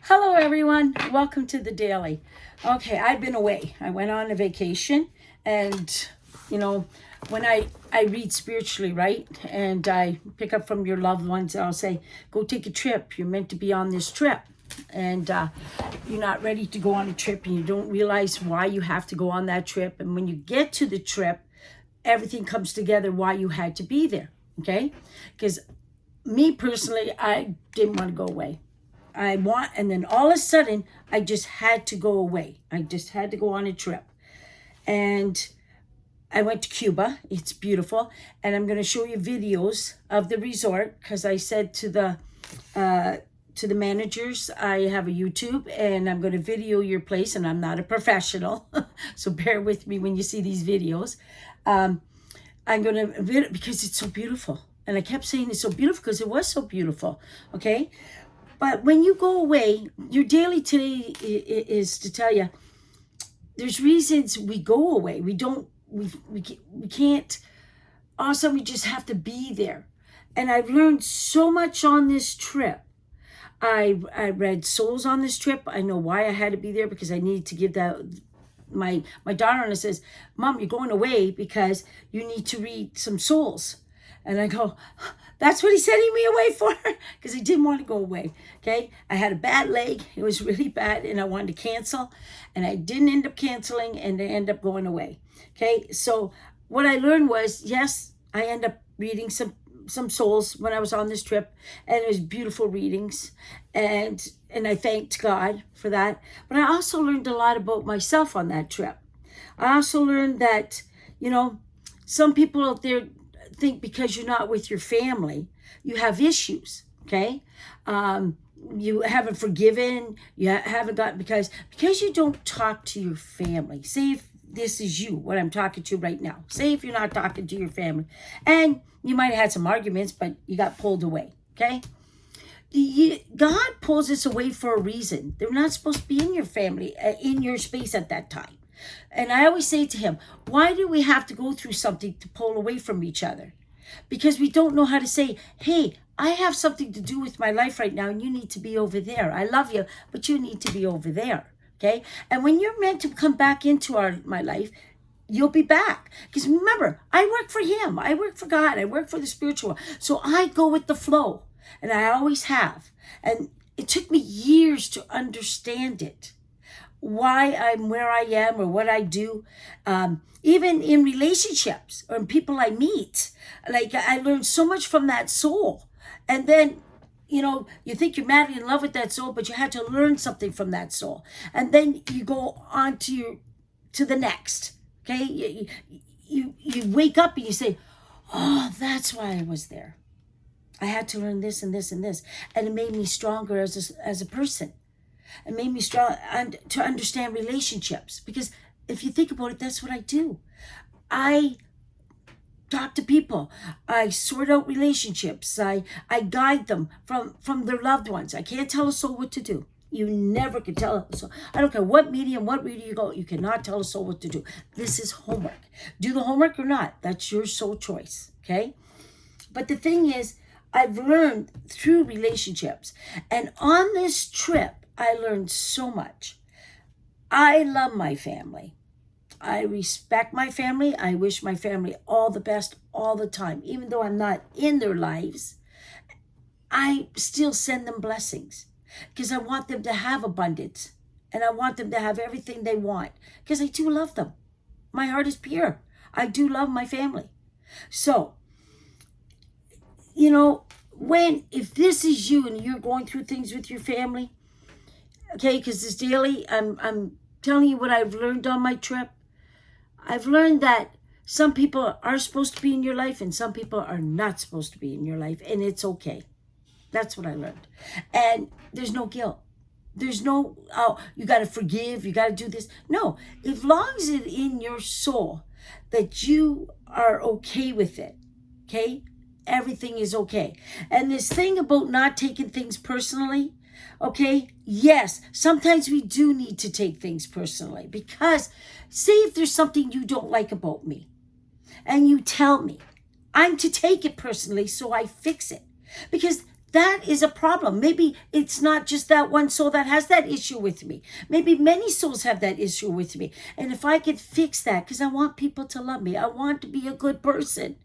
Hello, everyone. Welcome to the Daily. Okay, I've been away. I went on a vacation, and when I read spiritually, right, and I pick up from your loved ones, I'll say, "Go take a trip. You're meant to be on this trip." And you're not ready to go on a trip, and you don't realize why you have to go on that trip. And when you get to the trip, everything comes together why you had to be there. Okay, because me personally, I didn't want to go away. And then all of a sudden, I just had to go away. I just had to go on a trip. And I went to Cuba. It's beautiful. And I'm going to show you videos of the resort because I said to the managers, I have a YouTube and I'm going to video your place, and I'm not a professional. So bear with me when you see these videos. I'm going to video because it's so beautiful. And I kept saying it's so beautiful because it was so beautiful. Okay. But when you go away, your daily today is to tell you, there's reasons we go away. We can't, also we just have to be there. And I've learned so much on this trip. I read souls on this trip. I know why I had to be there, because I needed to give that. My daughter says, "Mom, you're going away because you need to read some souls." And I go, "That's what he's sending me away for?" Because he didn't want to go away. Okay. I had a bad leg. It was really bad, and I wanted to cancel. And I didn't end up canceling, and I ended up going away. Okay. So what I learned was, yes, I ended up reading some souls when I was on this trip, and it was beautiful readings. And I thanked God for that. But I also learned a lot about myself on that trip. I also learned that, some people out there think because you're not with your family, you have issues. Okay. You haven't forgiven, you haven't got, because you don't talk to your family. Say if this is you, what I'm talking to right now. Say if you're not talking to your family, and you might have had some arguments, but you got pulled away. Okay. God pulls us away for a reason. They're not supposed to be in your family, in your space at that time. And I always say to him, why do we have to go through something to pull away from each other? Because we don't know how to say, "Hey, I have something to do with my life right now, and you need to be over there. I love you, but you need to be over there." Okay? And when you're meant to come back into my life, you'll be back. Because remember, I work for him. I work for God. I work for the spiritual. So I go with the flow. And I always have. And it took me years to understand it. Why I'm where I am or what I do. Even in relationships or in people I meet. Like, I learned so much from that soul. And then, you think you're madly in love with that soul, but you had to learn something from that soul. And then you go on to the next. Okay? You wake up and you say, "Oh, that's why I was there. I had to learn this and this and this." And it made me stronger as a person. It made me strong and to understand relationships. Because if you think about it, that's what I do. I talk to people. I sort out relationships. I guide them from their loved ones. I can't tell a soul what to do. You never can tell a soul. I don't care what medium, what reader you go, you cannot tell a soul what to do. This is homework. Do the homework or not. That's your soul choice. Okay? But the thing is, I've learned through relationships. And on this trip, I learned so much. I love my family. I respect my family. I wish my family all the best all the time. Even though I'm not in their lives, I still send them blessings because I want them to have abundance and I want them to have everything they want because I do love them. My heart is pure. I do love my family. So, if this is you and you're going through things with your family, okay, because this daily, I'm telling you what I've learned on my trip. I've learned that some people are supposed to be in your life and some people are not supposed to be in your life, and it's okay. That's what I learned. And there's no guilt. There's no, "Oh, you got to forgive, you got to do this." No, as long as it's in your soul that you are okay with it, okay, everything is okay. And this thing about not taking things personally, okay, yes, sometimes we do need to take things personally, because say if there's something you don't like about me and you tell me, I'm to take it personally so I fix it. Because that is a problem. Maybe it's not just that one soul that has that issue with me. Maybe many souls have that issue with me. And if I could fix that, because I want people to love me, I want to be a good person,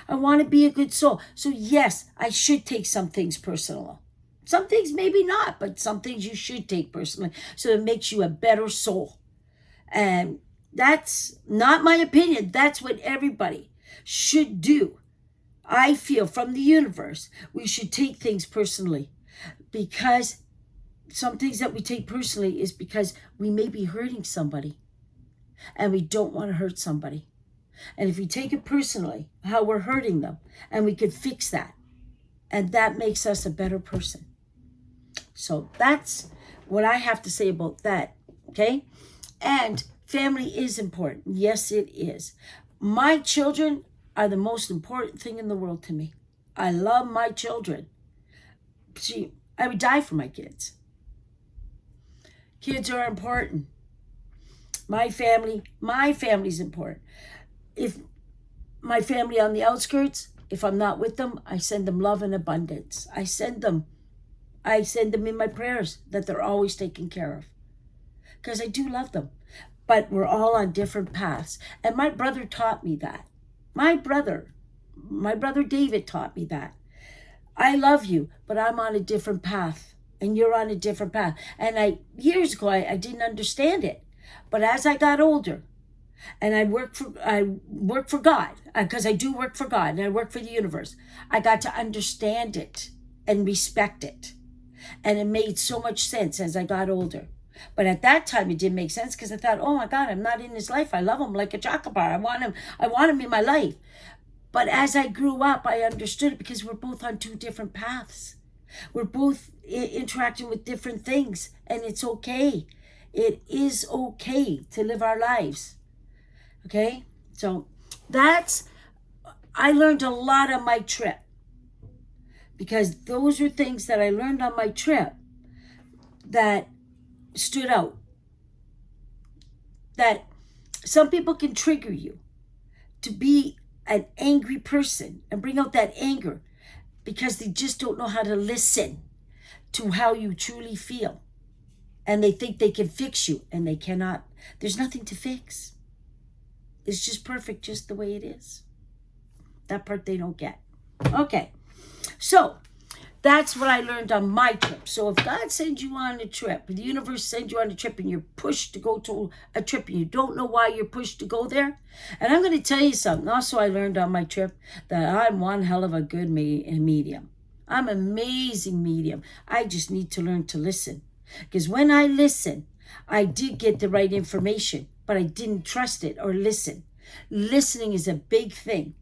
I want to be a good soul. So yes, I should take some things personal. Some things maybe not, but some things you should take personally, so it makes you a better soul. And that's not my opinion. That's what everybody should do. I feel from the universe, we should take things personally, because some things that we take personally is because we may be hurting somebody and we don't want to hurt somebody. And if we take it personally, how we're hurting them, and we could fix that, and that makes us a better person. So that's what I have to say about that, okay? And family is important. Yes, it is. My children are the most important thing in the world to me. I love my children. See, I would die for my kids. Kids are important. My family's important. If my family on the outskirts, if I'm not with them, I send them love and abundance. I send them in my prayers that they're always taken care of, because I do love them. But we're all on different paths. And my brother taught me that. My brother David taught me that. I love you, but I'm on a different path, and you're on a different path. And years ago, I didn't understand it. But as I got older, and I work for God, because I do work for God, and I work for the universe, I got to understand it and respect it. And it made so much sense as I got older. But at that time, it didn't make sense, because I thought, oh my God, I'm not in his life. I love him like a chocolate bar. I want him in my life. But as I grew up, I understood it, because we're both on two different paths. We're both interacting with different things, and it's okay. It is okay to live our lives. Okay? So I learned a lot on my trip, because those are things that I learned on my trip that stood out. That some people can trigger you to be an angry person and bring out that anger, because they just don't know how to listen to how you truly feel. And they think they can fix you, and they cannot. There's nothing to fix. It's just perfect just the way it is. That part they don't get. Okay, so that's what I learned on my trip. So if God sends you on a trip, the universe sends you on a trip, and you're pushed to go to a trip, and you don't know why you're pushed to go there. And I'm going to tell you something. Also, I learned on my trip that I'm one hell of a good medium. I'm an amazing medium. I just need to learn to listen. Because when I listen, I did get the right information, but I didn't trust it or listen. Listening is a big thing.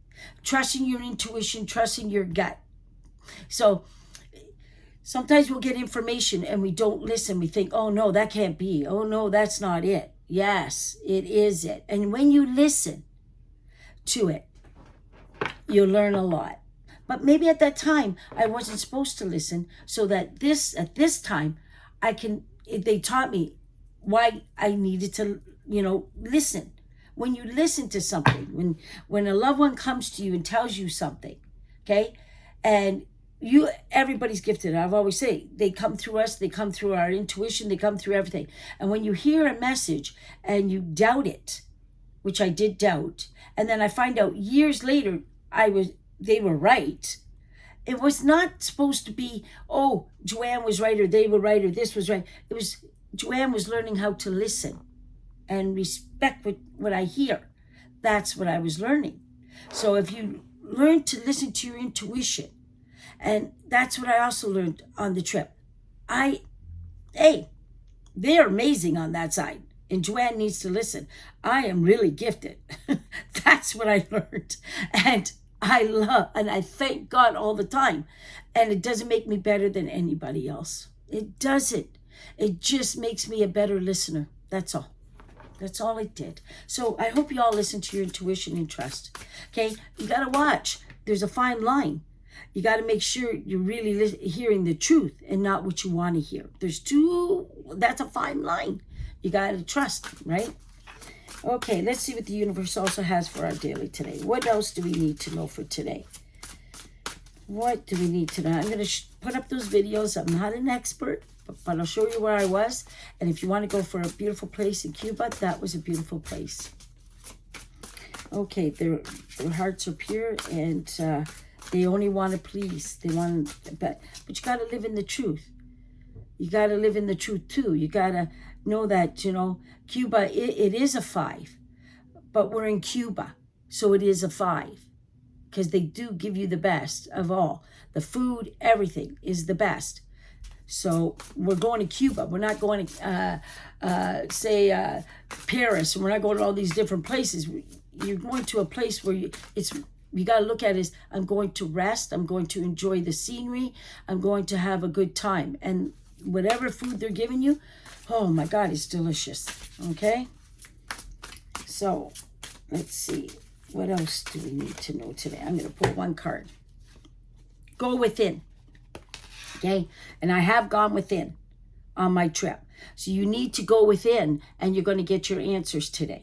Trusting your intuition, trusting your gut. So sometimes we'll get information and we don't listen. We think, oh no, that can't be. Oh no, that's not it. Yes, it is it. And when you listen to it, you'll learn a lot. But maybe at that time, I wasn't supposed to listen, so that at this time, they taught me why I needed to, listen. When you listen to something, when a loved one comes to you and tells you something, okay, and everybody's gifted. I've always said they come through us, they come through our intuition, they come through everything. And when you hear a message and you doubt it, which I did doubt, and then I find out years later they were right. It was not supposed to be, oh, Joanne was right, or they were right, or this was right. It was Joanne was learning how to listen and respect what I hear. That's what I was learning. So if you learn to listen to your intuition, and that's what I also learned on the trip. They're amazing on that side. And Joanne needs to listen. I am really gifted. That's what I learned. And I love, and I thank God all the time. And it doesn't make me better than anybody else. It doesn't. It just makes me a better listener. That's all. That's all it did. So I hope you all listen to your intuition and trust. Okay? You got to watch. There's a fine line. You got to make sure you're really hearing the truth and not what you want to hear. That's a fine line. You got to trust, right? Okay, let's see what the universe also has for our daily today. What else do we need to know for today? What do we need to know? I'm going to put up those videos. I'm not an expert, but I'll show you where I was. And if you want to go for a beautiful place in Cuba, that was a beautiful place. Okay, their hearts are pure, and they only want to please. They want, but you got to live in the truth. You got to live in the truth too. You got to know that, you know, Cuba, it is a 5, but we're in Cuba, so it is a 5. Because they do give you the best of all. The food, everything is the best. So we're going to Cuba. We're not going to, Paris. We're not going to all these different places. You're going to a place where you got to look at it as, I'm going to rest. I'm going to enjoy the scenery. I'm going to have a good time. And whatever food they're giving you, oh my God, it's delicious. Okay? So, let's see. What else do we need to know today? I'm going to pull one card. Go within. Okay? And I have gone within on my trip. So you need to go within, and you're going to get your answers today.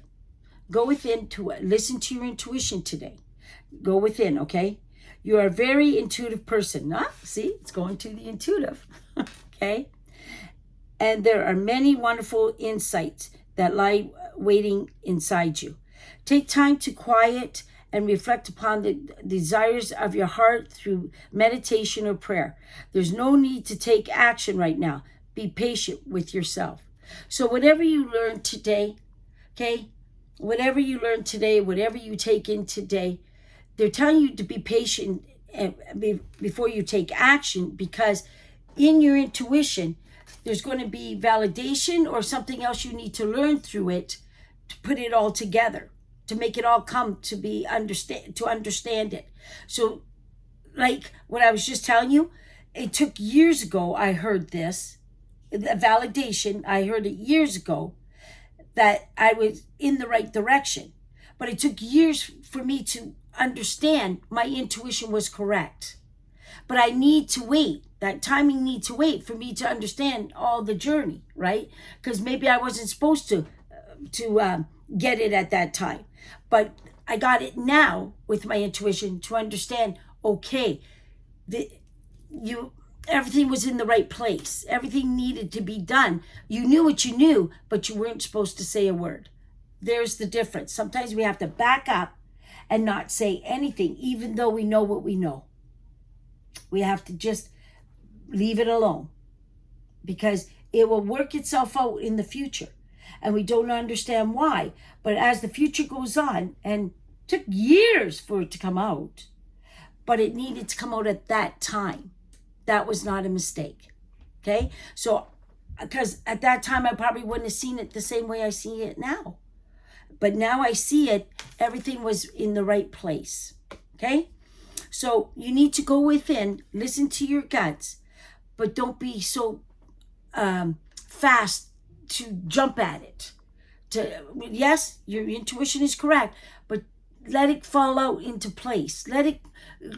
Go within to listen to your intuition today. Go within, okay? You are a very intuitive person. Huh? See? It's going to the intuitive. Okay? And there are many wonderful insights that lie waiting inside you. Take time to quiet and reflect upon the desires of your heart through meditation or prayer. There's no need to take action right now. Be patient with yourself. So whatever you learn today, okay, whatever you learn today, whatever you take in today, they're telling you to be patient before you take action, because in your intuition, there's going to be validation or something else you need to learn through it to put it all together, to make it all come to be understand it. So like what I was just telling you, it took years ago. I heard this, the validation. I heard it years ago that I was in the right direction, but it took years for me to understand my intuition was correct. But I need to wait. That timing need to wait for me to understand all the journey, right? Because maybe I wasn't supposed to get it at that time. But I got it now with my intuition to understand, okay, everything was in the right place. Everything needed to be done. You knew what you knew, but you weren't supposed to say a word. There's the difference. Sometimes we have to back up and not say anything, even though we know what we know. We have to just leave it alone, because it will work itself out in the future. And we don't understand why. But as the future goes on, and it took years for it to come out, but it needed to come out at that time. That was not a mistake. Okay? So, because at that time, I probably wouldn't have seen it the same way I see it now. But now I see it, everything was in the right place. Okay? So you need to go within, listen to your guts, but don't be so fast to jump at it. Yes, your intuition is correct, but let it fall out into place. Let it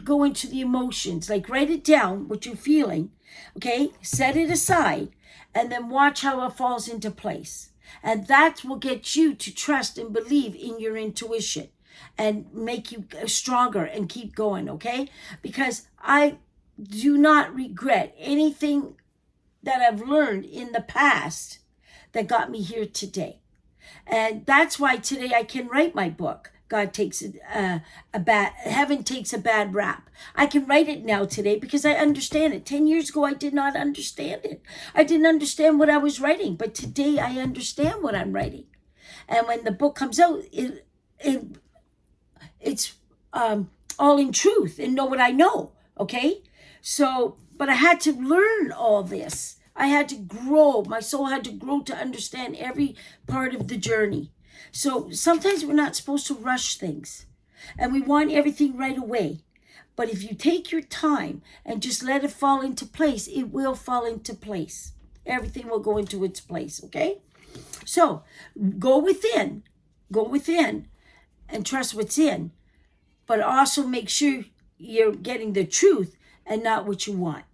go into the emotions. Like, write it down, what you're feeling, okay? Set it aside, and then watch how it falls into place. And that will get you to trust and believe in your intuition and make you stronger and keep going, okay? Because I do not regret anything that I've learned in the past that got me here today. And that's why today I can write my book. Heaven takes a bad rap. I can write it now today because I understand it. 10 years ago, I did not understand it. I didn't understand what I was writing, but today I understand what I'm writing. And when the book comes out, it's all in truth and know what I know, okay? So, but I had to learn all this. I had to grow. My soul had to grow to understand every part of the journey. So sometimes we're not supposed to rush things, and we want everything right away. But if you take your time and just let it fall into place, it will fall into place. Everything will go into its place, okay? So go within and trust what's in, but also make sure you're getting the truth and not what you want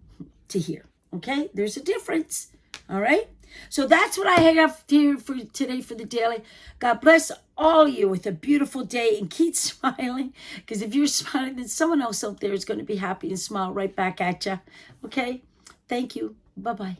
to hear, okay? There's a difference, All right? So that's what I have here for today for the daily. God bless all of you with a beautiful day, and keep smiling, because if you're smiling, then someone else out there is going to be happy and smile right back at you. Okay? Thank you. Bye-bye.